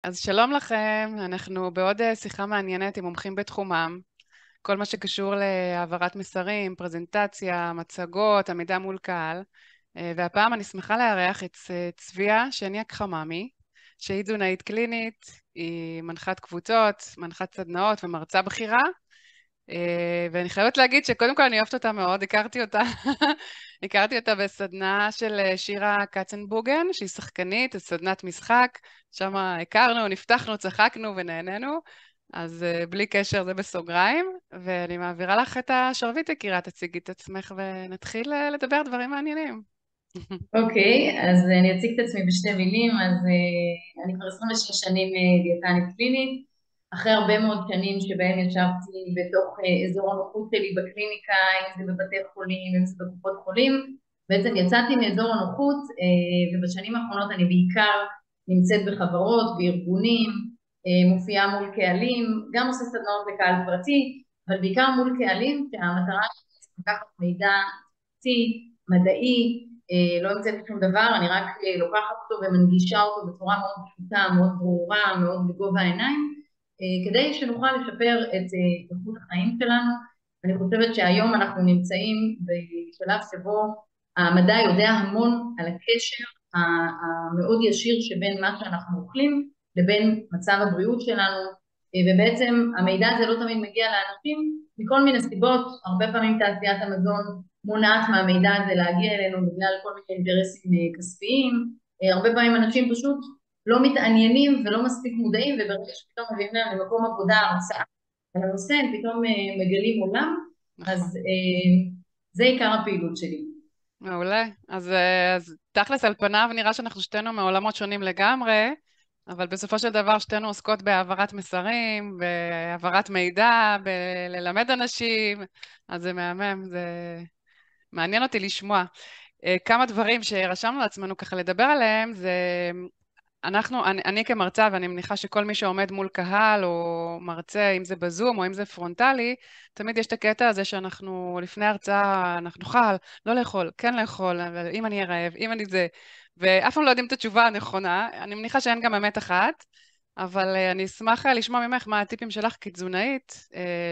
אז שלום לכם, אנחנו בעוד שיחה מעניינת עם מומחים בתחומם. כל מה שקשור להעברת מסרים, פרזנטציה, מצגות, עמידה מול קהל. והפעם אני שמחה לארח את צביה שניאק חממי, שהיא תזונאית קלינית, היא מנחת קבוצות, מנחת סדנאות ומרצה בכירה. ואני חייבת להגיד שקודם כל אני אוהבת אותה מאוד, הכרתי אותה בסדנה של שירה קצנבוגן, שהיא שחקנית, סדנת משחק, שם הכרנו, נפתחנו, צחקנו ונהנינו, אז בלי קשר זה בסוגריים, ואני מעבירה לך את השרביט, יקירה, תציגי את עצמך ונתחיל לדבר דברים מעניינים. אוקיי, אז אני אציג את עצמי בשתי מילים. אני כבר 26 שנים דיאטנית קלינית, אחרי הרבה מאוד שנים שבהם ישבתי בתוך אזור הנוחות שלי בקליניקה, אם זה בבתי חולים, אם זה בקופות חולים. בעצם יצאתי מאזור הנוחות, ובשנים האחרונות אני בעיקר נמצאת בחברות, בארגונים, מופיעה מול קהלים, גם עושה סדנאות לקהל פרטי, אבל בעיקר מול קהלים, שהמטרה שלי זה לקחת מידע מדעי, לא המצאתי שום דבר, אני רק לוקחת אותו ומנגישה אותו בצורה מאוד פשוטה, מאוד ברורה, מאוד בגובה העיניים, כדי שנוכל לשפר את איכות החיים שלנו. אני חושבת שהיום אנחנו נמצאים בשלב שבו המדע יודע המון על הקשר המאוד ישיר שבין מה שאנחנו אוכלים לבין מצב הבריאות שלנו, ובעצם המידע הזה לא תמיד מגיע לאנשים מכל מיני סיבות. הרבה פעמים תעשיית המזון מונעת מהמידע הזה להגיע אלינו בגלל כל מיני אינטרסים כספיים. הרבה פעמים אנשים פשוט לא מתעניינים ולא מספיק מודעים, וברגע שפתאום מביאים להם למקום עבודה הרצאה על הנושא, הם פתאום מגלים עולם. נכון. אז זה עיקר הפעילות שלי. מעולה. אז תכלס על פניו נראה שאנחנו שתינו מעולמות שונים לגמרי, אבל בסופו של דבר שתינו עוסקות בהעברת מסרים, בהעברת מידע, בללמד אנשים, אז זה מהמם, זה מעניין אותי לשמוע. כמה דברים שרשמנו לעצמנו ככה לדבר עליהם, זה אני כמרצה, ואני מניחה שכל מי שעומד מול קהל או מרצה, אם זה בזום או אם זה פרונטלי, תמיד יש את הקטע הזה שאנחנו לפני הרצאה, אנחנו נאכל, לא לאכול, כן לאכול, אבל אם אני אהיה רעב, אם אני זה, ואף פעם לא יודעים את התשובה הנכונה. אני מניחה שאין גם אמת אחת, אבל אני אשמח לשמוע ממך מה הטיפים שלך כתזונאית,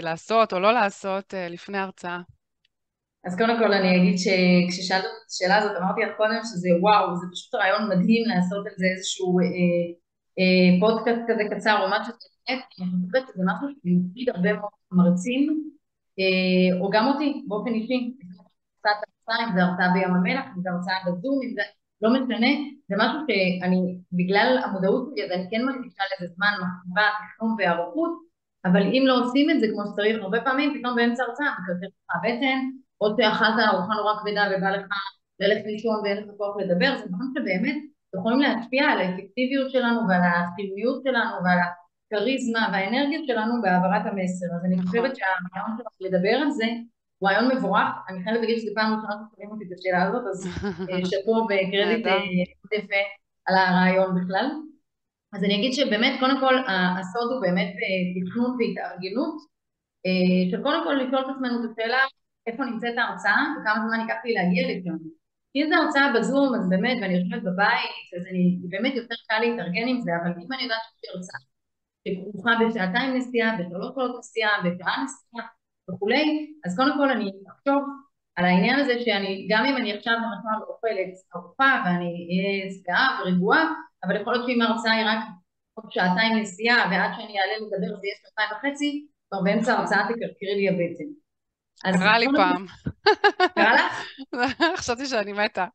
לעשות או לא לעשות לפני הרצאה. אז קודם כל אני אגיד שכששאלת את השאלה הזאת אמרתי לך קודם שזה וואו, זה פשוט רעיון מדהים לעשות על זה איזשהו פודקאסט כזה קצר או משהו כזה. אני חושבת שזה משהו שמפחיד הרבה מאוד מרצים, או גם אותי באופן אישי. קצת הרצאה, אם זה הרצאה בים המלח, אם זה הרצאה בזום, אם זה לא משנה, זה משהו שאני בגלל המודעות שלי אז אני כן מקדישה לזה זמן, מחשבה, תכנון והיערכות, אבל אם לא עושים את זה כמו שצריך, הרבה פעמים פתאום באמצע הרצאה מקלקלת לך הבטן, או שאכלת ארוחה נורא כבדה ובא לך ללכת לישון ואין לך כוח לדבר. זה דברים שבאמת יכולים להשפיע על האפקטיביות שלנו ועל החיוניות שלנו ועל הכריזמה והאנרגיה שלנו בהעברת המסר. אז אני חושבת נכון. שהרעיון שלך לדבר על זה הוא רעיון מבורך. אני חייבת להגיד שזו פעם ראשונה ששואלים אותי את השאלה הזאת, אז שאפו וקרדיט נהדר. יפה על הרעיון בכלל. אז אני אגיד שבאמת קודם כל הסוד הוא באמת בתכנון והתארגנות, של קודם כל לשאול את עצמנו את השאלה איפה נמצאת ההרצאה וכמה זמן ייקח לי להגיע לשם. כי אם זו הרצאה בזום אז באמת, ואני יושבת בבית, אז באמת יותר קל להתארגן עם זה, אבל אם אני יודעת שיש הרצאה שכרוכה בשעתיים נסיעה, בשלוש שעות נסיעה, בשעה נסיעה וכולי, אז קודם כל אני אחשוב על העניין הזה שאני, גם אם אני עכשיו למשל אוכלת ארוחה ואני אהיה שבעה ורגועה, אבל יכול להיות שאם ההרצאה היא רק עוד שעתיים נסיעה ועד שאני אעלה לדבר זה יהיה שעתיים וחצי, כבר באמצע נכון. ההרצאה תקרקרי לי הבטן. אז קרה לי קודם כל, פעם. קרה לך? חשבתי שאני מתה.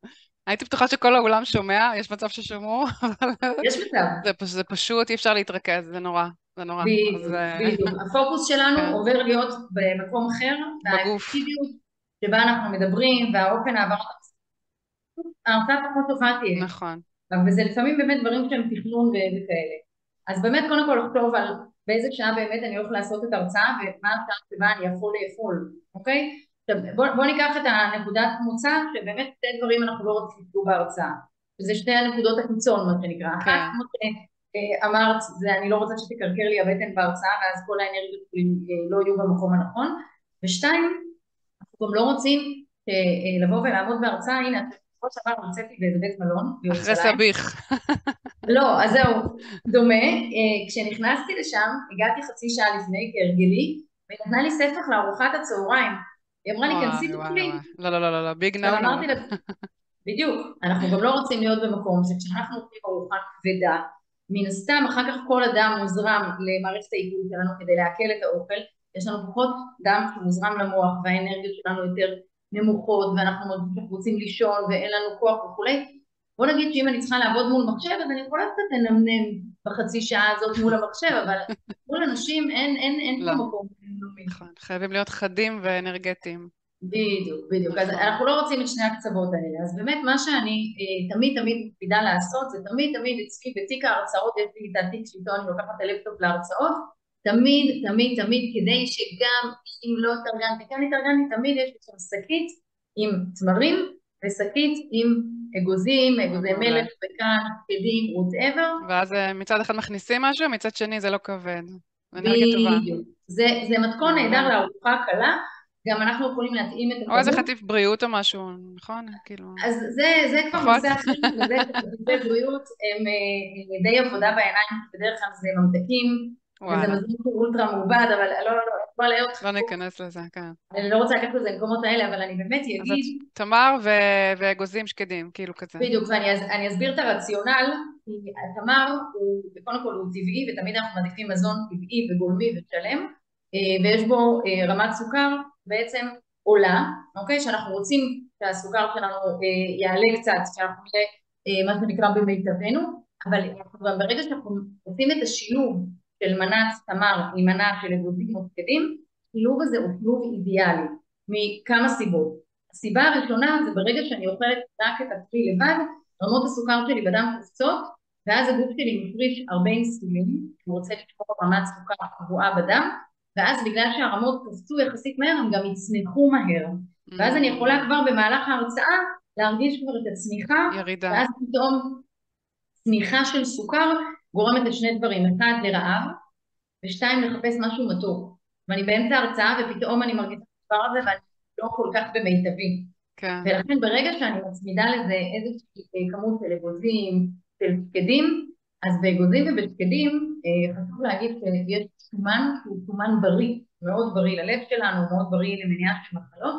הייתי בטוחה שכל האולם שומע, יש מצב ששמעו, אבל יש מצב. זה פשוט, אי אפשר להתרכז, זה נורא, זה נורא. אז בדיוק, בדיוק. הפוקוס שלנו כן, עובר להיות במקום אחר, בגוף, והאפקטיביות שבה אנחנו מדברים והאופן העברת ההרצאה פחות טובה תהיה. נכון. וזה לפעמים באמת דברים שהם תכנון וכאלה. אז באמת קודם כל לחשוב על באיזה שעה באמת אני הולך לעשות את ההרצאה ומה השעה שבה אני יכול לאכול, אוקיי? עכשיו בוא ניקח את הנקודת מוצא שבאמת שתי דברים אנחנו לא רוצים שתהיו בהרצאה. שזה שתי הנקודות הקיצון מה שנקרא. אחת כן, כמו שאמרת זה אני לא רוצה שתקרקר לי הבטן בהרצאה ואז כל האנרגיות שלי לא יהיו במקום הנכון. ושתיים, אנחנו גם לא רוצים לבוא ולעמוד בהרצאה. הנה, בסופו של דבר נמצאתי באיזה בית מלון אחרי בירושלים. סביח. לא, אז זהו, דומה. כשנכנסתי לשם, הגעתי חצי שעה לפני, כהרגלי, והיא נתנה לי ספח לארוחת הצהריים. היא אמרה לי, כנסי וואי, וואי, וואי. תאכלי. לא, לא, לא, לא, לא, ביג עכשיו נו נו. אמרתי לה, בדיוק, אנחנו גם לא רוצים להיות במקום שכשאנחנו אוכלים ארוחה כבדה, מן הסתם אחר כך כל הדם מוזרם למערכת העיכול שלנו כדי לעכל את האוכל, יש לנו פחות דם שמוזרם למוח והאנרגיות שלנו יותר נמוכות ואנחנו רוצים לישון ואין לנו כוח וכולי. בוא נגיד שאם אני צריכה לעבוד מול מחשב אז אני יכולה קצת לנמנם בחצי שעה הזאת מול המחשב, אבל מול אנשים אין פה לא, מקום לנמנומים. נכון. חייבים להיות חדים ואנרגטיים. בדיוק, בדיוק. אז נכון. אנחנו לא רוצים את שני הקצוות האלה. אז באמת מה שאני תמיד תמיד מקפידה לעשות, זה תמיד תמיד אצלי בתיק ההרצאות, יש לי את התיק שאיתו אני לוקחת את הלפטופ להרצאות, תמיד תמיד תמיד כדי שגם אם לא התארגנתי, כאן התארגנתי, תמיד יש לי שם שקית עם תמרים ושקית עם אגוזים, אגוזי מעולה. מלך וכאן, שקדים, whatever. ואז מצד אחד מכניסים משהו, מצד שני זה לא כבד. אנרגיה טובה. בדיוק. זה מתכון נהדר מעולה. לארוחה קלה, גם אנחנו יכולים להתאים את או איזה הכמות. חטיף בריאות או משהו, נכון? כאילו, אז זה כבר פחות? נושא אחר, וזה כרטיסי בריאות, הם די עבודה בעיניים, בדרך כלל זה ממתקים, וזה וואלה. מזון אולטרה מעובד, אבל לא, לא, לא, אני כבר אלאה אותך לא פה, ניכנס לזה, כן. אני לא רוצה לקחת את זה למקומות האלה, אבל אני באמת אז את אגיד, תמר ואגוזים שקדים, כאילו כזה. בדיוק, ואני אסביר את הרציונל, כי התמר הוא, קודם כל הוא טבעי, ותמיד אנחנו מעדיפים מזון טבעי וגולמי ושלם, ויש בו רמת סוכר בעצם עולה, אוקיי? שאנחנו רוצים שהסוכר שלנו יעלה קצת, שאנחנו נהיה מה שנקרא במיטבנו, אבל אנחנו גם ברגע שאנחנו עושים את השילוב של מנת תמר עם מנה של אגוזים או שקדים, השילוב הזה הוא שילוב אידיאלי, מכמה סיבות. הסיבה הראשונה זה ברגע שאני אוכלת רק את הפרי לבד, רמות הסוכר שלי בדם קופצות, ואז הגוף שלי מפריש הרבה אינסולין, הוא רוצה לשמור רמת סוכר קבועה בדם, ואז בגלל שהרמות קפצו יחסית מהר, הם גם יצנחו מהר. ואז אני יכולה כבר במהלך ההרצאה להרגיש כבר את הצניחה, ירידה. ואז פתאום צניחה של סוכר גורמת לשני דברים, אחד לרעב, ושתיים לחפש משהו מתוק. ואני באמצע ההרצאה ופתאום אני מרגישה את הדבר הזה ואני לא כל כך במיטבי. כן. ולכן ברגע שאני מצמידה לזה איזושהי כמות של אגוזים, של שקדים, אז באגוזים ובשקדים חשוב להגיד שיש שומן שהוא שומן בריא, מאוד בריא ללב שלנו, מאוד בריא למניעה של מחלות,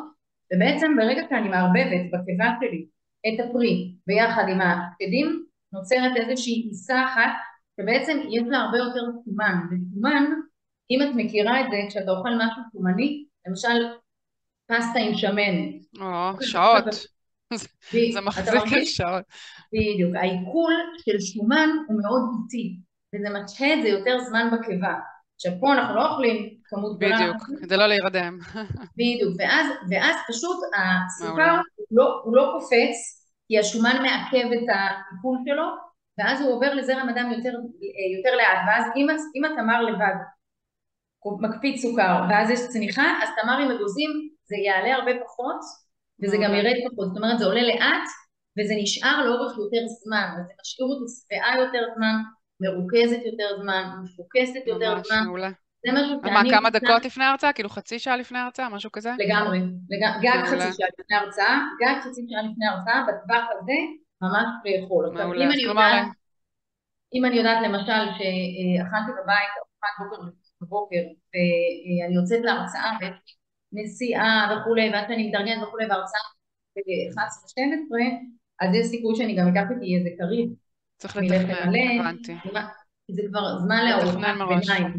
ובעצם ברגע שאני מערבבת בקיבה שלי את הפרי ביחד עם השקדים, נוצרת איזושהי עיסה אחת שבעצם יש לה הרבה יותר שומן, ושומן, אם את מכירה את זה, כשאתה אוכל משהו שומני, למשל פסטה עם שמנת, או, אוקיי, שעות. זה אתה מחזיק על מרגיש? שעות. בדיוק. העיכול של שומן הוא מאוד איטי, וזה משהה את זה יותר זמן בקיבה. עכשיו פה אנחנו לא אוכלים כמות גדולה, אנחנו בדיוק, אוכלים כדי לא להירדם. בדיוק, ואז פשוט הסוכר מעולה. הוא לא קופץ, כי השומן מעכב את העיכול שלו, ואז הוא עובר לזרם הדם יותר לאט, ואז אם התמר לבד מקפיץ סוכר, ואז יש צניחה, אז תמר עם אגוזים זה יעלה הרבה פחות, וזה גם מעולה. ירד פחות, זאת אומרת זה עולה לאט, וזה נשאר לאורך יותר זמן, אז זה משאיר אותי שבעה יותר זמן, מרוכזת יותר זמן, מפוקסת יותר ממש זמן, מעולה. זה משהו אז מה, שאני כמה קצת דקות לפני ההרצאה? כאילו חצי שעה לפני ההרצאה? משהו כזה? לגמרי, גג חצי מעולה. שעה לפני הרצאה, גג חצי שעה לפני הרצאה, בטווח הזה ממש לאכול. עכשיו מעולה. אז כלומר, אם אני יודעת למשל שאכלתי בבית ארוחת בוקר בבוקר ואני יוצאת להרצאה נסיעה וכולי, ואז אני מתארגנת וכולי, והרצאה ב-11-12, אז יש סיכוי שאני גם אקח איתי איזה כרית צריך מלחם לתכנן, מלא, הבנתי. כי זה כבר זמן לארוחת לתכנן מראש. ביניים.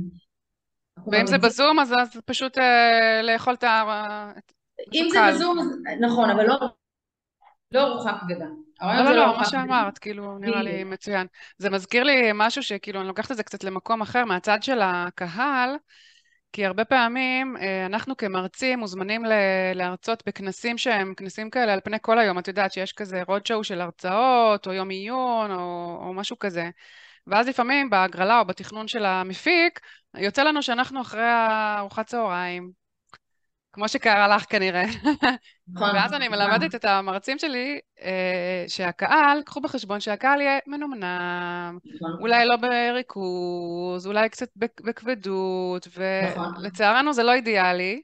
אנחנו ואם זה ממליצים, בזום, אז פשוט לאכול משהו אם זה קל. בזום, נכון, אבל לא ארוחה כבדה. לא, הרעיון לא, זה לא לא, מה ארוחה כבדה. שאמרת, כאילו, נראה לי בדיוק. מצוין. זה מזכיר לי משהו שכאילו, אני לוקחת את זה קצת למקום אחר, מהצד של הקהל, כי הרבה פעמים אנחנו כמרצים מוזמנים להרצות בכנסים שהם כנסים כאלה על פני כל היום. את יודעת שיש כזה רוד-שואו של הרצאות, או יום עיון, או משהו כזה. ואז לפעמים בהגרלה או בתכנון של המפיק, יוצא לנו שאנחנו אחרי ארוחת צהריים, כמו שקרה לך כנראה. נכון, ואז אני מלמדת נכון, את המרצים שלי שהקהל, קחו בחשבון שהקהל יהיה מנומנם, נכון, אולי לא בריכוז, אולי קצת בכבדות, נכון, ולצערנו זה לא אידיאלי.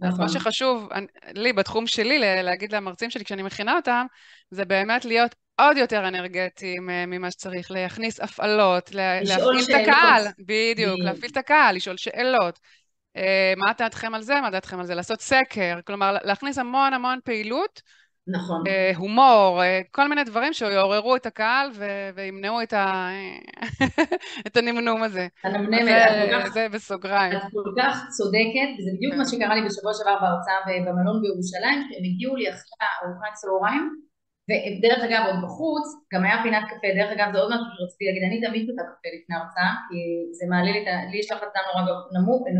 אז מה נכון, שחשוב לי, בתחום שלי, להגיד למרצים שלי כשאני מכינה אותם, זה באמת להיות עוד יותר אנרגטיים ממה שצריך, להכניס הפעלות, לשאול להפעיל את שאלות. הקהל, בדיוק, להפעיל את הקהל, לשאול שאלות. מה דעתכם על זה? מה דעתכם על זה? לעשות סקר, כלומר, להכניס המון המון פעילות, נכון. הומור, כל מיני דברים שיעוררו את הקהל וימנעו את הנמנום הזה. אז הנמנמת, זה בסוגריים. את כל כך צודקת, וזה בדיוק מה כן. שקרה לי בשבוע שעבר בהרצאה במלון בירושלים, שהם הגיעו לי אחרי ארוחת צהריים, ודרך אגב עוד בחוץ, גם היה פינת קפה, דרך אגב זה עוד משהו שרציתי להגיד, אני תמיד שותה קפה לפני הרצאה, כי זה מעלה לי, לי יש לחץ דם נורא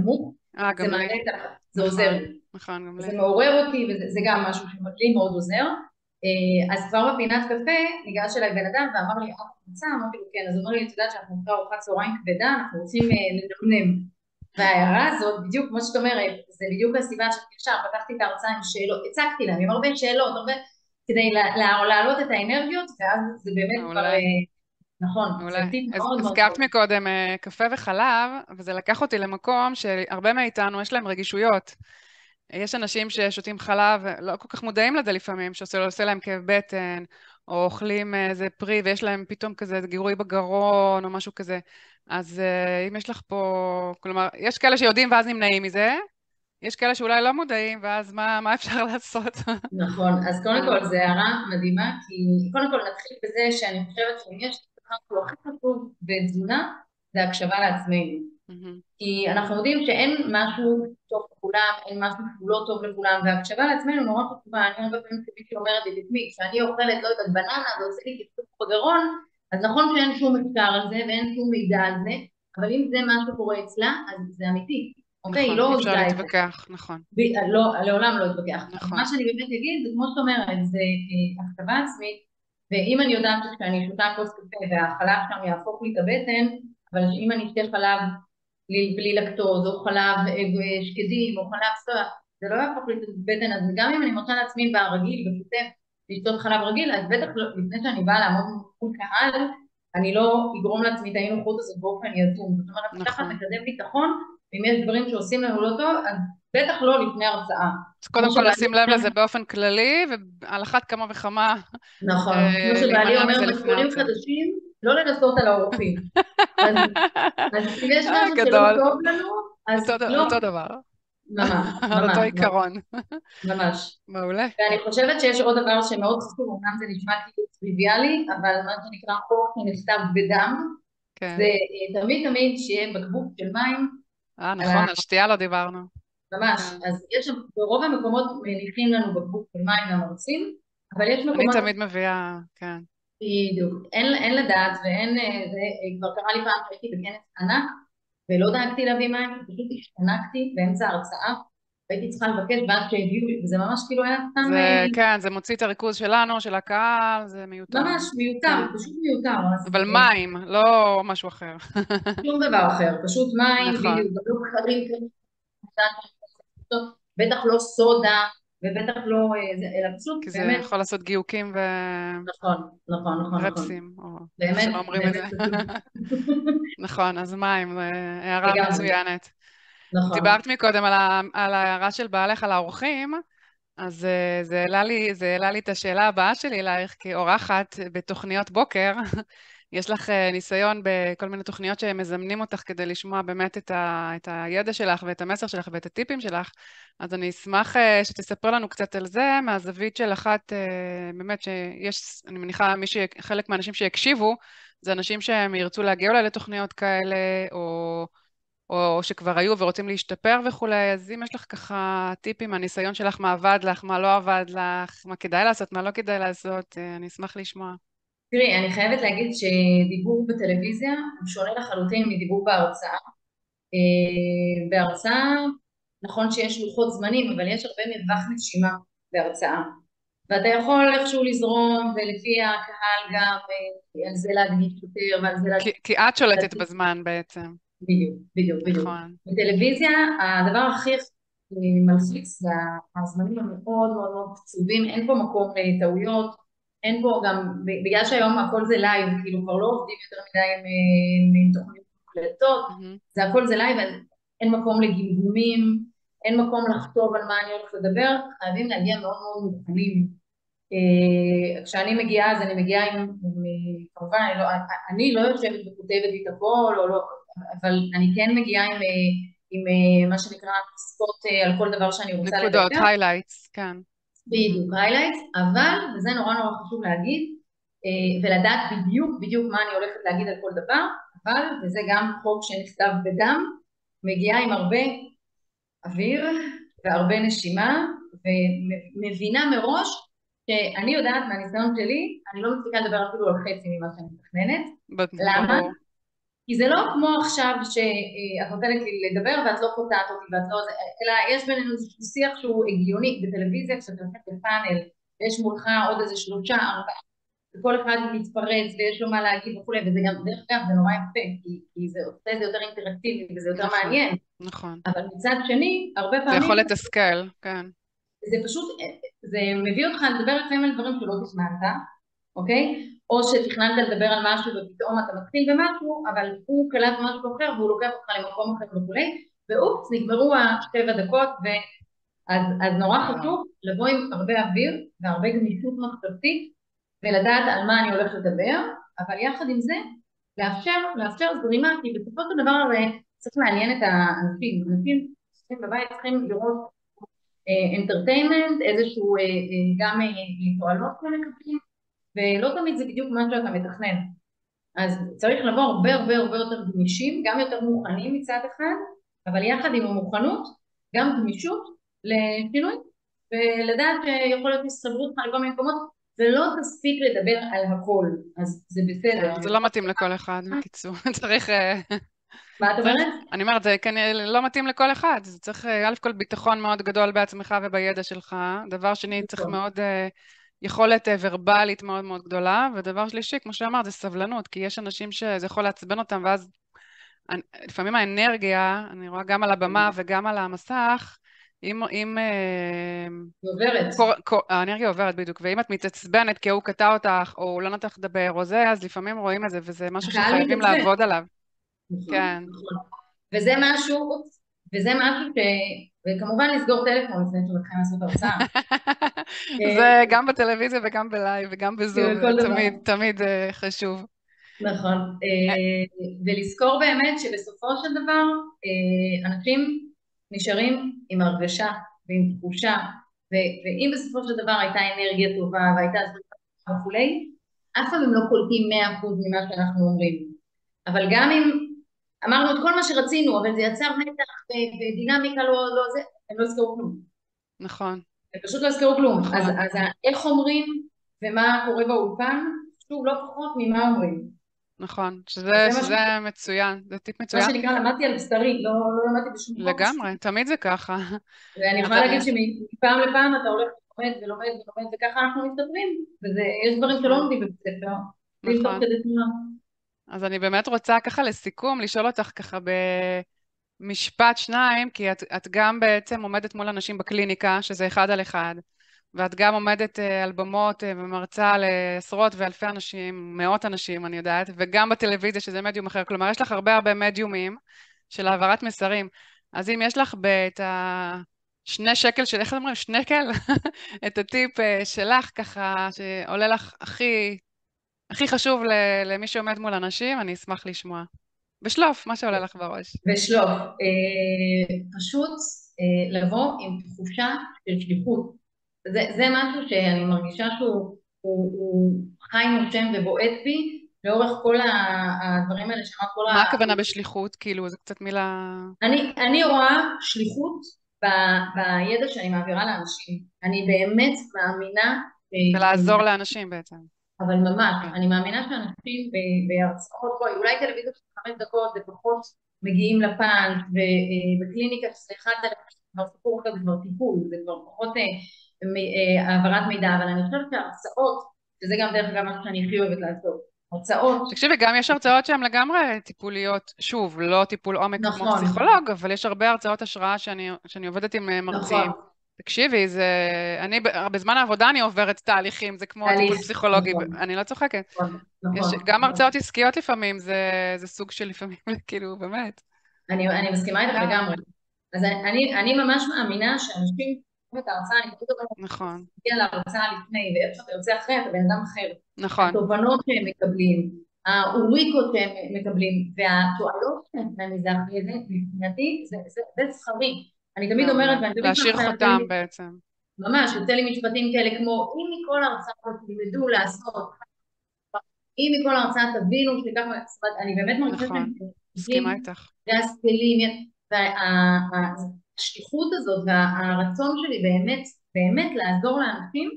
נמוך, זה גם לי. מעלה את זה עוזר נכון, לי, נכון, גם לי. זה מעורר אותי, וזה גם משהו שלי מאוד עוזר, אז כבר בפינת קפה ניגש אליי בן אדם ואמר לי, את רוצה? אמרתי לו כן, אז הוא אומר לי, את יודעת שאנחנו אחרי ארוחת צהריים כבדה, אנחנו רוצים לנמנם. וההערה הזאת, בדיוק כמו שאת אומרת, זה בדיוק הסיבה שישר פתחתי את ההרצאה עם שאלות, הצגתי להם עם הרבה שאלות, הרבה, כדי להעלות את האנרגיות, ואז זה באמת כבר, מעולה. נכון, זה מעולה. טיפ מאוד מאוד הזכרת טוב. מקודם קפה וחלב, וזה לקח אותי למקום שהרבה מאיתנו יש להם רגישויות. יש אנשים ששותים חלב, לא כל כך מודעים לזה לפעמים, שעושה להם כאב בטן, או אוכלים איזה פרי ויש להם פתאום כזה גירוי בגרון או משהו כזה. אז אם יש לך פה, כלומר, יש כאלה שיודעים ואז נמנעים מזה, יש כאלה שאולי לא מודעים, ואז מה אפשר לעשות? נכון, אז קודם כל זו הערה מדהימה, כי קודם כל נתחיל בזה שאני חושבת שאם יש דבר הכי חשוב בתזונה, זה הקשבה לעצמנו. מהמם. כי אנחנו יודעים שאין משהו טוב לכולם, אין משהו שהוא לא טוב לכולם, והקשבה לעצמנו נורא חשובה. אני הרבה פעמים כמישהי אומרת לי, תשמעי, כשאני אוכלת, לא יודעת, בננה, זה עושה לי כסוף בגרון, אז נכון שאין שום מחקר על זה ואין שום מידע על זה, אבל אם זה מה שקורה אצלה, אז זה אמיתי. אוקיי? היא נכון, לא אי אפשר עוזבה את זה. להתווכח, נכון, לא, לעולם לא אתווכח. אבל מה נכון. שאני באמת אגיד, זה כמו שאת אומרת, זה הקשבה עצמית, ואם אני יודעת שכשאני שותה כוס קפה והחלב שם יהפוך לי את הבטן, אבל אם אני אשתה חלב בלי לקטוז, או חלב שקדים, או חלב סויה, זה לא יהפוך לי את הבטן, אז גם אם אני מרשה לעצמי ברגיל, בשוטף, לשתות חלב רגיל, אז בטח לפני שאני באה לעמוד מול קהל, אני לא אגרום לעצמי את האי-נוחות הזאת באופן יזום. זאת אומרת, לקחת נכון. מקדם ביטחון, ואם יש דברים שעושים לנו לא טוב, אז בטח לא לפני הרצאה. אז כמו קודם כל שבעלי לשים לב אומר, לזה באופן כללי, ועל אחת כמה וכמה נכון, כמו שבעלי להימנע אומר, מזה לפני מתכונים ההרצאה. חדשים, לא לנסות על האורחים. אז אם יש משהו שלא גדול, טוב לנו, אז לא, אותו דבר, ממש, על אותו ממש, עיקרון. ממש. מעולה, ואני חושבת שיש עוד דבר שמאוד חשוב, אומנם זה נשמע כאילו טריוויאלי, אבל מה שנקרא חוק שנכתב בדם, זה כן. תמיד תמיד שיהיה בקבוק של מים, על נכון, על שתייה לא דיברנו. ממש, כן. אז יש שם, ברוב המקומות מניחים לנו בקבוק של מים למרצים, אבל יש אני מקומות, תמיד מביאה, כן. בדיוק, אין לדעת ואין, זה כבר קרה לי פעם שהייתי בכנס ענק, ולא דאגתי להביא מים, פשוט השתנקתי באמצע ההרצאה, והייתי צריכה לבקש ואז שהביאו לי, וזה ממש כאילו היה סתם, כן, זה מוציא את הריכוז שלנו, של הקהל, זה מיותר. ממש מיותר, כן. פשוט מיותר, אז אבל מים, לא משהו אחר. שום דבר אחר, פשוט מים, בדיוק, נכון. גם לא קרים כאלה, בטח לא סודה, ובטח לא, אלא פשוט כי זה באמת, יכול לעשות גיוקים נכון, נכון, נכון, נכון, ורצים, או איך באמת, שלא אומרים את באמת זה. פשוט, נכון, אז מים, זו הערה לגמרי, מצוינת. נכון, דיברת מקודם על ההערה של בעלך על האורחים, אז זה העלה לי את השאלה הבאה שלי אלייך, כאורחת בתוכניות בוקר. יש לך ניסיון בכל מיני תוכניות שמזמנים אותך כדי לשמוע באמת את הידע שלך ואת המסר שלך ואת הטיפים שלך, אז אני אשמח שתספר לנו קצת על זה, מהזווית של אחת, באמת שיש, אני מניחה, חלק מהאנשים שיקשיבו, זה אנשים שהם ירצו להגיע אולי לתוכניות כאלה, או שכבר היו ורוצים להשתפר וכולי, אז אם יש לך ככה טיפים מהניסיון שלך, מה עבד לך, מה לא עבד לך, מה כדאי לעשות, מה לא כדאי לעשות, אני אשמח לשמוע. תראי, אני חייבת להגיד שדיבור בטלוויזיה הוא שונה לחלוטין מדיבור בהרצאה. בהרצאה, נכון שיש לוחות זמנים, אבל יש הרבה מרווח נשימה בהרצאה. ואתה יכול איכשהו לזרום, ולפי הקהל גם על זה להדגיש יותר, ועל זה כי את שולטת להדגיש. בזמן בעצם. בדיוק, בדיוק, בדיוק. נכון. בטלוויזיה, הדבר הכי מלחיץ זה הזמנים המאוד מאוד מאוד קצובים, אין פה מקום לטעויות, אין פה גם, בגלל שהיום הכל זה לייב, כאילו כבר לא עובדים יותר מדי עם תוכניות מוקלטות, מהמם. זה הכל זה לייב, אז אין מקום לגמגומים, אין מקום לכתוב על מה אני הולך לדבר, חייבים להגיע מאוד מאוד מוכנים. כשאני מגיעה, אז אני מגיעה כמובן, אני לא יושבת וכותבת את הכל, או לא, אבל אני כן מגיעה עם מה שנקרא פסקות על כל דבר שאני רוצה נקודות, לדבר, highlights, כן. בדיוק, highlights, אבל, וזה נורא נורא חשוב להגיד, ולדעת בדיוק בדיוק מה אני הולכת להגיד על כל דבר, אבל, וזה גם חוק שנכתב בדם, מגיעה עם הרבה אוויר והרבה נשימה, ומבינה מראש שאני יודעת מהניסיון שלי, אני לא מספיקה לדבר אפילו על חצי ממה שאני מתכננת. למה? ברור. כי זה לא כמו עכשיו שאת נותנת לי לדבר ואת לא קוטעת אותי ואת לא... אלא יש בינינו איזשהו שיח שהוא הגיוני בטלוויזיה, כשאתה הולכת לפאנל ויש מולך עוד איזה 3, 4, וכל אחד מתפרץ ויש לו מה להגיד וכולי, וזה גם, דרך אגב, זה נורא יפה, כי זה עושה את זה יותר אינטראקטיבי וזה יותר נכון, מעניין. נכון. אבל מצד שני, הרבה זה יכול פעמים לתסכל, כן. זה פשוט, זה מביא אותך לדבר לפעמים על דברים שלא תכננת, אוקיי? או שתכננת לדבר על משהו ופתאום אתה מתחיל במשהו, אבל הוא קלט משהו אחר והוא לוקח אותך למקום אחר וכולי, ואופס, נגמרו ה7 דקות, אז נורא וואו. חשוב לבוא עם הרבה אוויר והרבה גמישות מחשבתית, ולדעת על מה אני הולכת לדבר, אבל יחד עם זה, לאפשר זרימה, כי בסופו של דבר הרי צריך לעניין את האנשים, אנשים בבית צריכים לראות entertainment, איזשהו גם תועלות מקבלים, ולא תמיד זה בדיוק מה שאתה מתכנן. אז צריך לבוא הרבה הרבה הרבה יותר גמישים, גם יותר מוכנים מצד אחד, אבל יחד עם המוכנות, גם גמישות לשינוי, ולדעת שיכול להיות שסברו אותך לכל מיני מקומות, ולא תספיק לדבר על הכל, אז זה בסדר. כן, זה לא מתאים לכל אחד, בקיצור. צריך... מה את אומרת? אני אומרת, זה כנראה לא מתאים לכל אחד. זה צריך, א' כל ביטחון מאוד גדול בעצמך ובידע שלך. דבר שני, צריך נכון. מאוד יכולת ורבלית מאוד מאוד גדולה. ודבר שלישי, כמו שאמרת, זה סבלנות, כי יש אנשים שזה יכול לעצבן אותם, ואז לפעמים האנרגיה, אני רואה גם על הבמה וגם על המסך, אם היא עוברת. האנרגיה עוברת בדיוק, ואם את מתעצבנת כי הוא קטע אותך, או הוא לא נתן לך לדבר, או זה, אז לפעמים רואים את זה, וזה משהו הקהל שחייבים מתעצבן. לעבוד עליו. נכון, כן. נכון. וזה משהו, וזה משהו ש... וכמובן לסגור טלפון לפני שמתחילים לעשות הרצאה. זה גם בטלוויזיה וגם בלייב וגם בזום, זה כל דבר. תמיד, תמיד חשוב. נכון. ולזכור באמת שבסופו של דבר אנשים נשארים עם הרגשה ועם תחושה, ואם בסופו של דבר הייתה אנרגיה טובה והייתה זרימה וכולי, אף פעם הם לא קולטים 100% ממה שאנחנו אומרים. אבל גם אם אמרנו את כל מה שרצינו, אבל זה יצר מתח ודינמיקה לא זה, הם לא יזכרו כלום. נכון. הם פשוט לא יזכרו כלום. נכון. אז איך אומרים ומה קורה באולפן, שוב, לא פחות ממה אומרים. נכון, שזה מצוין, זה טיפ מה מצוין. שנקרא, למדתי על בשרי, לא למדתי בשום מקום. לגמרי, תמיד זה ככה. ואני יכולה להגיד שמפעם לפעם אתה הולך ולומד ולומד ולומד, וככה אנחנו מסתדרים. ויש דברים שלא לומדים בבית ספר, בלי תוך נכון. כדי תנועה. אז אני באמת רוצה ככה לסיכום, לשאול אותך ככה במשפט שניים, כי את גם בעצם עומדת מול אנשים בקליניקה, שזה 1 על 1, ואת גם עומדת על במות ומרצה לעשרות ואלפי אנשים, מאות אנשים, אני יודעת, וגם בטלוויזיה, שזה מדיום אחר. כלומר, יש לך הרבה הרבה מדיומים של העברת מסרים. אז אם יש לך את ה2 שקל של, איך אומרים? שנקל? את הטיפ שלך ככה, שעולה לך הכי חשוב למי שעומד מול אנשים, אני אשמח לשמוע. בשלוף, מה שעולה לך בראש. בשלוף, פשוט לבוא עם תחושה של שליחות. זה משהו שאני מרגישה שהוא חי נושם ובועט בי לאורך כל הדברים האלה שאמרת כל מה הכוונה בשליחות? כאילו, זה קצת מילה... אני רואה שליחות בידע שאני מעבירה לאנשים. אני באמת מאמינה... ולעזור לאנשים בעצם. אבל ממש, אני מאמינה שאנשים בהרצאות, אולי טלוויזיה של 5 דקות זה פחות מגיעים לפן, ובקליניקה שזה 1 על 1, כבר סיפור אחר, זה כבר טיפול, זה כבר פחות העברת מידע, אבל אני חושבת שההרצאות, שזה גם דרך אגב משהו שאני הכי אוהבת לעשות, הרצאות... תקשיבי, גם יש הרצאות שהן לגמרי טיפוליות, שוב, לא טיפול עומק כמו פסיכולוג, אבל יש הרבה הרצאות השראה שאני עובדת עם מרצים. תקשיבי, אני בזמן העבודה אני עוברת תהליכים, זה כמו טיפול פסיכולוגי, אני לא צוחקת. גם הרצאות עסקיות לפעמים, זה סוג של לפעמים, כאילו, באמת. אני מסכימה איתך לגמרי. אז אני ממש מאמינה שאנשים את ההרצאה, אני פשוט אומרת, נכון, תגיע להרצאה לפני, ואיך שאתה יוצא אחרי, אתה בן אדם אחר. נכון. התובנות שהם מקבלים, האוריקות שהם מקבלים, והתועלות שלהם מזה אחרי זה, מבחינתי, זה שכרי. אני תמיד אומרת, מעולה. ואני תמיד להשאיר ככה יוצא לי, חותם בעצם. ממש, יוצא לי משפטים כאלה כמו, אם מכל הרצאה תלמדו לעשות, אם מכל הרצאה תבינו שככה, זאת אומרת, אני באמת מרגישה שהם נכון. מסכימה חושבים, איתך. והסגלים, והשליחות הזאת והרצון שלי באמת, באמת לעזור לאנשים,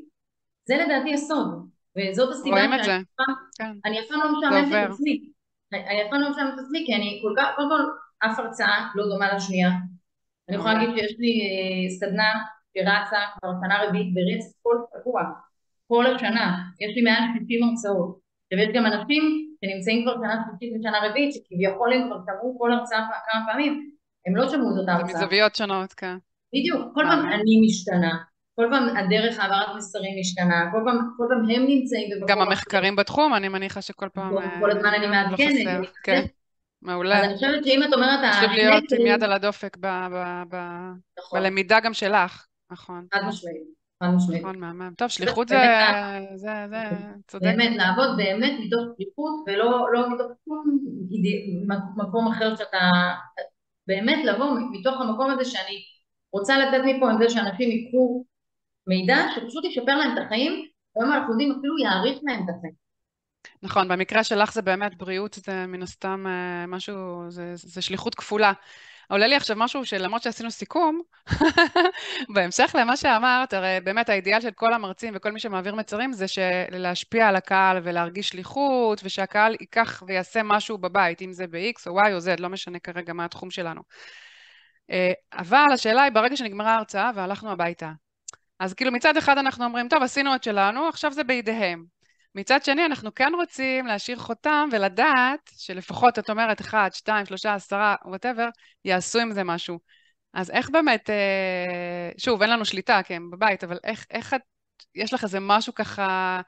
זה לדעתי הסוד, וזאת הסיבה רואים את שאני זה. אף פעם כן. אני אף פעם לא זה משעממת את עובר. עצמי. אני אף פעם לא משעממת את עצמי, כי אני כל כך, קודם כל, אף הרצאה לא דומה לשנייה. אני יכולה מעולה. להגיד שיש לי סדנה שרצה כבר שנה רביעית ברצף כל שבוע, כל השנה. יש לי מעל 60 הרצאות. ויש גם אנשים שנמצאים כבר שנה שלישית ושנה רביעית, שכביכול הם כבר שמעו כל הרצאה כמה פעמים, הם לא שמעו את אותה זה הרצאה. מזוויות שונות, כן. בדיוק, כל פעם מהמם. אני משתנה, כל פעם הדרך העברת מסרים משתנה, כל פעם הם נמצאים גם במקום אחר. המחקרים בתחום, אני מניחה שכל פעם כל הזמן אני גם לא מעדכנת חסר. ואני כן, מחדשת. אז מעולה. אני חושבת שאם את אומרת חשוב להיות עם יד השנקל, על הדופק נכון, בלמידה גם שלך. נכון. חד משמעית, חד משמעית. נכון, מהמם. טוב, אז שליחות באמת, זה, באמת צודקת. לעבוד באמת מתוך שליחות ולא לא מתוך שום מקום אחר שאתה, באמת לבוא מתוך המקום הזה שאני רוצה לתת מפה עם זה שאנשים ייקחו מידע שפשוט ישפר להם את החיים, והיום אנחנו יודעים אפילו יאריך להם את החיים. נכון, במקרה שלך זה באמת בריאות, זה מן הסתם משהו, זה שליחות כפולה. עולה לי עכשיו משהו שלמרות שעשינו סיכום, בהמשך למה שאמרת, הרי באמת האידיאל של כל המרצים וכל מי שמעביר מצרים זה להשפיע על הקהל ולהרגיש שליחות, ושהקהל ייקח ויעשה משהו בבית, אם זה ב-X או Y או Z, לא משנה כרגע מה התחום שלנו. אבל השאלה היא, ברגע שנגמרה ההרצאה והלכנו הביתה, אז כאילו מצד אחד אנחנו אומרים, טוב, עשינו את שלנו, עכשיו זה בידיהם. מצד שני, אנחנו כן רוצים להשאיר חותם ולדעת שלפחות, את אומרת, 1, 2, 3, 10, whatever, יעשו עם זה משהו. אז איך באמת, שוב, אין לנו שליטה, כי הם בבית, אבל איך את, יש לך איזה משהו ככה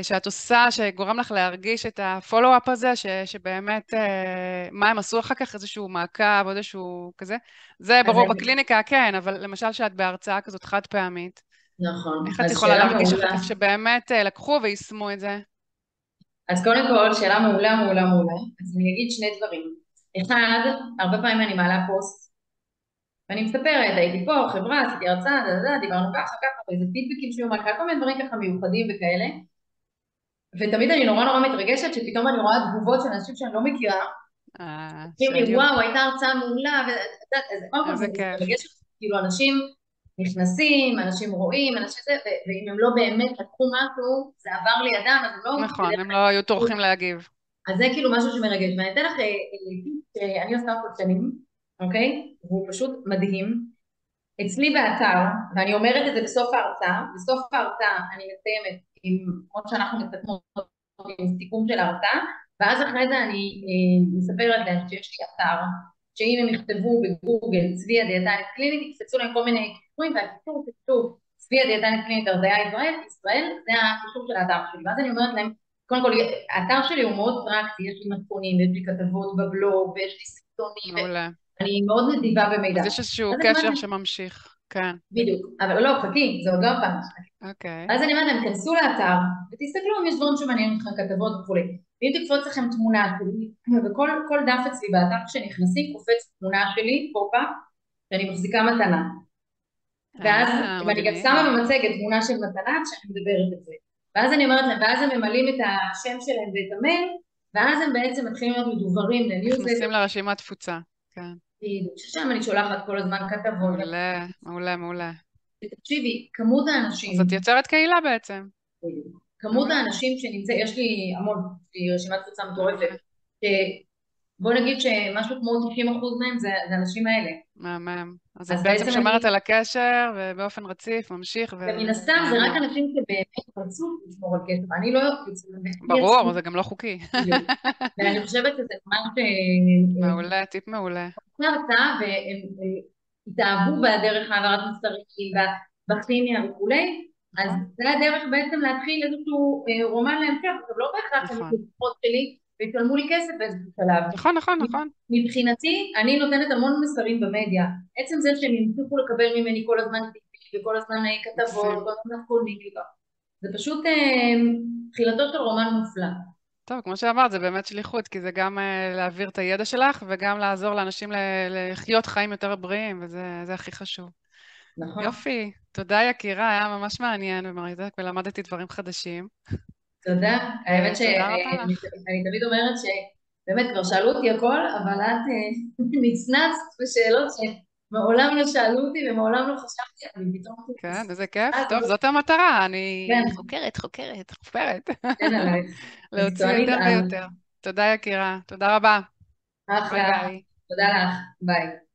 שאת עושה, שגורם לך להרגיש את הפולו-אפ הזה, שבאמת, מה הם עשו אחר כך, איזשהו מעקב, או איזשהו כזה? זה אז ברור בקליניקה, כן, אבל למשל שאת בהרצאה כזאת חד פעמית, נכון, איך את אז יכולה שאלה להרגיש אחר מעולה. כך שבאמת לקחו ויישמו את זה? אז קודם כל, שאלה מעולה, מעולה, מעולה. אז אני אגיד שני דברים. אחד, הרבה פעמים אני מעלה פוסט, ואני מספרת, הייתי פה, חברה, עשיתי הרצאה, דיברנו ככה, ככה, ואיזה פידבקים שהיו מהקהל, כל מיני דברים ככה מיוחדים וכאלה. ותמיד אני נורא נורא מתרגשת, שפתאום אני רואה תגובות של אנשים שאני לא מכירה, אומרים לי, שהיו, וואו, הייתה הרצאה מעולה, אז קודם כל איזה זה כיף. מרגש, כאילו אנשים נכנסים, אנשים רואים, אנשים זה, ואם הם לא באמת לקחו משהו, זה עבר לידם, אז הם לא נכון, בדרך הם לא היו כלל. טורחים להגיב. אז זה כאילו משהו שמרגש. ואני אתן לך טיפ שאני עושה אותו שנים, אוקיי? והוא פשוט מדהים. אצלי באתר, ואני אומרת את זה בסוף ההרצאה, בסוף ההרצאה אני מסיימת עם, כמו שאנחנו מסתכלות, עם סיכום של ההרצאה, ואז אחרי זה אני מספרת להם שיש לי אתר, שאם הם יכתבו בגוגל צבי הדיאטנית קלינית, יקפצו להם כל מיני קישורים, והקישור כתוב צבי הדיאטנית קלינית הרזיה ישראל, זה הקישור של האתר שלי. ואז אני אומרת להם, קודם כל, האתר שלי הוא מאוד פרקטי, יש לי מתכונים, יש לי כתבות בבלוג, ויש לי סרטונים, מעולה. ואני מאוד נדיבה במידע. אז יש איזשהו אז אני אומרת קשר להם, שממשיך. כן, בדיוק, אבל לא, חכי, זה עוד לא הפעם. אוקיי. אז אני אומרת להם, כנסו לאתר, ותסתכלו אם יש דברים שמעניינים אתכם, כתבות וכולי. ואם תקפוץ לכם תמונה שלי, וכל דף אצלי באתר כשנכנסים, קופץ תמונה שלי, פופ-אפ, שאני מחזיקה מתנה. ואז, ואני גם שמה מגניב. במצגת תמונה של מתנה כשאני מדברת את זה. ואז אני אומרת להם, ואז הם ממלאים את השם שלהם ואת המייל, ואז הם בעצם מתחילים להיות מדוברים לניוזלטר, נכנסים לרשימת תפוצה. כן. ששם אני שולחת כל הזמן כתבות. מעולה, מעולה, מעולה. תקשיבי, כמות אז האנשים, את יוצרת קהילה בעצם. כמות מעולה. האנשים שנמצא, יש לי המון, יש לי רשימת תפוצה מטורפת, מעולה. שבוא נגיד שמשהו כמו 90% מהם זה האנשים האלה. מהמם. אז את אז בעצם בעצם שומרת אני, על הקשר, ובאופן רציף, ממשיך, ומן הסתם זה רק ומעניין. אנשים שבאמת רצו לשמור על קשר, אני לא אצלי ברור, עצמי, זה גם לא חוקי. בדיוק. ואני חושבת שזה ממש מעולה, טיפ מעולה. הרצאה, והם התאהבו בדרך העברת מסרים, בכימיה וכולי, אז נכון, זה הדרך בעצם להתחיל איזשהו רומן להמשך, עכשיו לא בהכרח הם נכון. לקוחות שלי וישלמו לי כסף באיזשהו שלב. נכון, נכון, נכון. מבחינתי, אני נותנת המון מסרים במדיה. עצם זה שהם ימשיכו לקבל ממני כל הזמן טיפים, וכל הזמן כתבות, מקסים. וכל הזמן דרכונים, זה פשוט תחילתו של רומן מופלא. טוב, כמו שאמרת, זה באמת שליחות, כי זה גם להעביר את הידע שלך, וגם לעזור לאנשים לחיות חיים יותר בריאים, וזה זה הכי חשוב. נכון. יופי, תודה יקירה, היה ממש מעניין ומרתק, ולמדתי דברים חדשים. תודה. האמת תודה רבה שאני לך. תמיד אומרת שבאמת כבר שאלו אותי הכל, אבל את נצנצת בשאלות שמעולם לא שאלו אותי ומעולם לא חשבתי, אני פתאום כן, איזה כיף. טוב, הזאת. זאת המטרה, אני כן, חוקרת, חוקרת, חופרת. כן עלייך. להוציא מקצוענית יותר על. ויותר. תודה יקירה, תודה רבה. ביי אחלה. ביי. תודה לך. ביי.